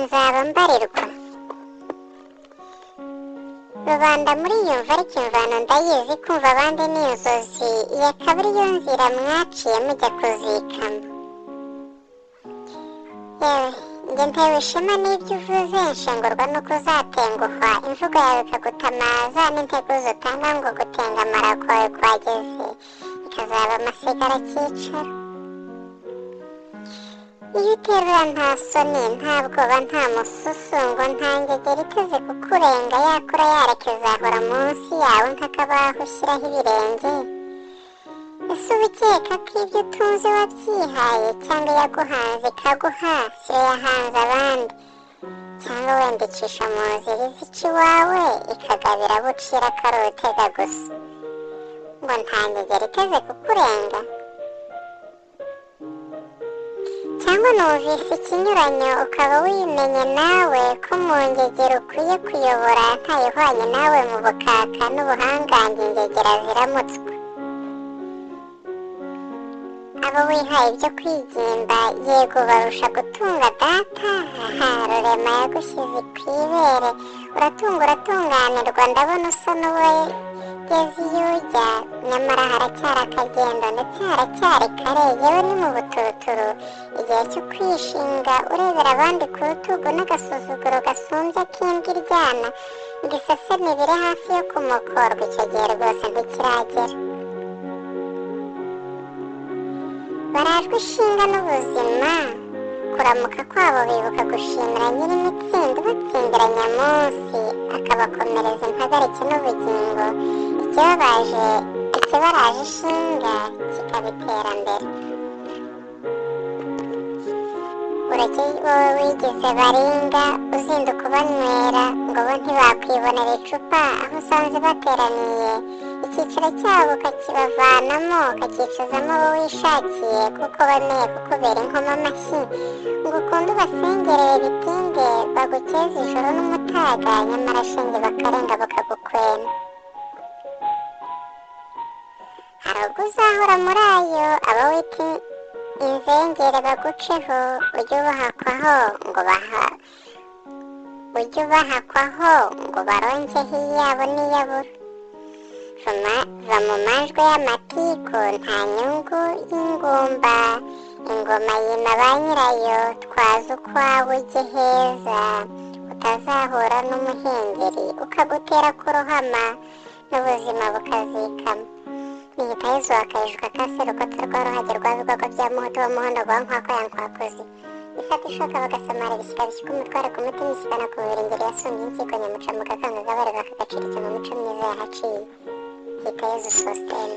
nzaba mbarirwa. Rubanda muriyumva ariko imvano ndayizi, kumva abandi ni inzozi, iya kabiri yo nzira mwaciye mujya kuzikama. Yewe njye ntewe ishema n'ibyo uvuze, nshengurwa nuko uzatenguhwa, imvugo yawe ikagutamaza, n'integuza utanga ngo gutengamara kwawe kwageze ikazaba amasigara cyicaro. Iyo uterura nta soni, nta bwoba, nta mususu, ngo nta ngegera iteze kukurenga, yakura yareka izahora munsi yawe nk'akabaho ushyiraho ibirenge. Ese uba ukeka ko ibyo utunze wabyihaye, cyangwa yaguhanze ikaguha siyo yahanze abandi, cyangwa wenda icisha mu nzira izica iwawe ikagabira abo ucira akarutega gusa, ngo nta ngegera iteze kukurenga? Cyangwa numvise ikinyuranyo ukaba wimenye nawe ko mu ngegera ukwiye kuyobora ntayihwanye nawe mu bukaka n'ubuhangange ingegera ziramutswa. Abo wihaye ibyo kwigimba yego barusha gutunga data, rurema yagushyize ku ibere, uratunga uratunganirwa, ndabona usa n'uwageze iyo ujya, nyamara haracyari akagendo ndetse haracyari kare, yewe ni mu buturuturu, igihe cyo kwishinga urebera abandi ku rutugu n'agasuzuguro gasumbye k'imbwa iryana ngo iseseme biri hafi yo kumukorwa, icyo gihe rwose ntikiragera. Barajwe ishinga n'ubuzima, kuramuka kwabo bibuka gushimira nyir'imitsindo batsindira nyamunsi, akabakomereza impagarike n'ubugingo, ikibaraje ishinga kikaba iterambere. Ureke wowe wigize baringa, uzinduka ubanywera ngo bo ntibakwibonera icupa aho usanze bateraniye, icyiciro cyabo ukakibavanamo ukakicazamo abo wishakiye, kuko bemeye kukubera inkoma amashyi, ngo ukunde ubasengereye bitinde bagukeze ijoro n'umutaga, nyamara shenge bakarenga bakagukwena. Hari ubwo uzahora muri ayo abo wita inzengere baguceho, ujye ubahakwaho ngo barongeho iyabo n'iyabura. Va mu majwi y'amatiku, nta nyungu y'ingumba, ingoma yima ba nyirayo, twaza ukwawe ujye heza, utazahura n'umuhengeri ukagutera kurohama n'ubuzima bukazikama. Niyita Yezu wakayijuka kaserukotse rwa ruhage rwa bigogo bya muhutu w'umuhondo rwa nkwako ya nkwakuzi, ifata ishoka bagasamara ibishyika bishyika umutware ku mutima, ishyikana ku mubiri ingeri yasumbye inkiko nyamuca mu gakanga gabarega kagaciriza mu mico myiza yahaciye. Niyita Yezu Sosthene.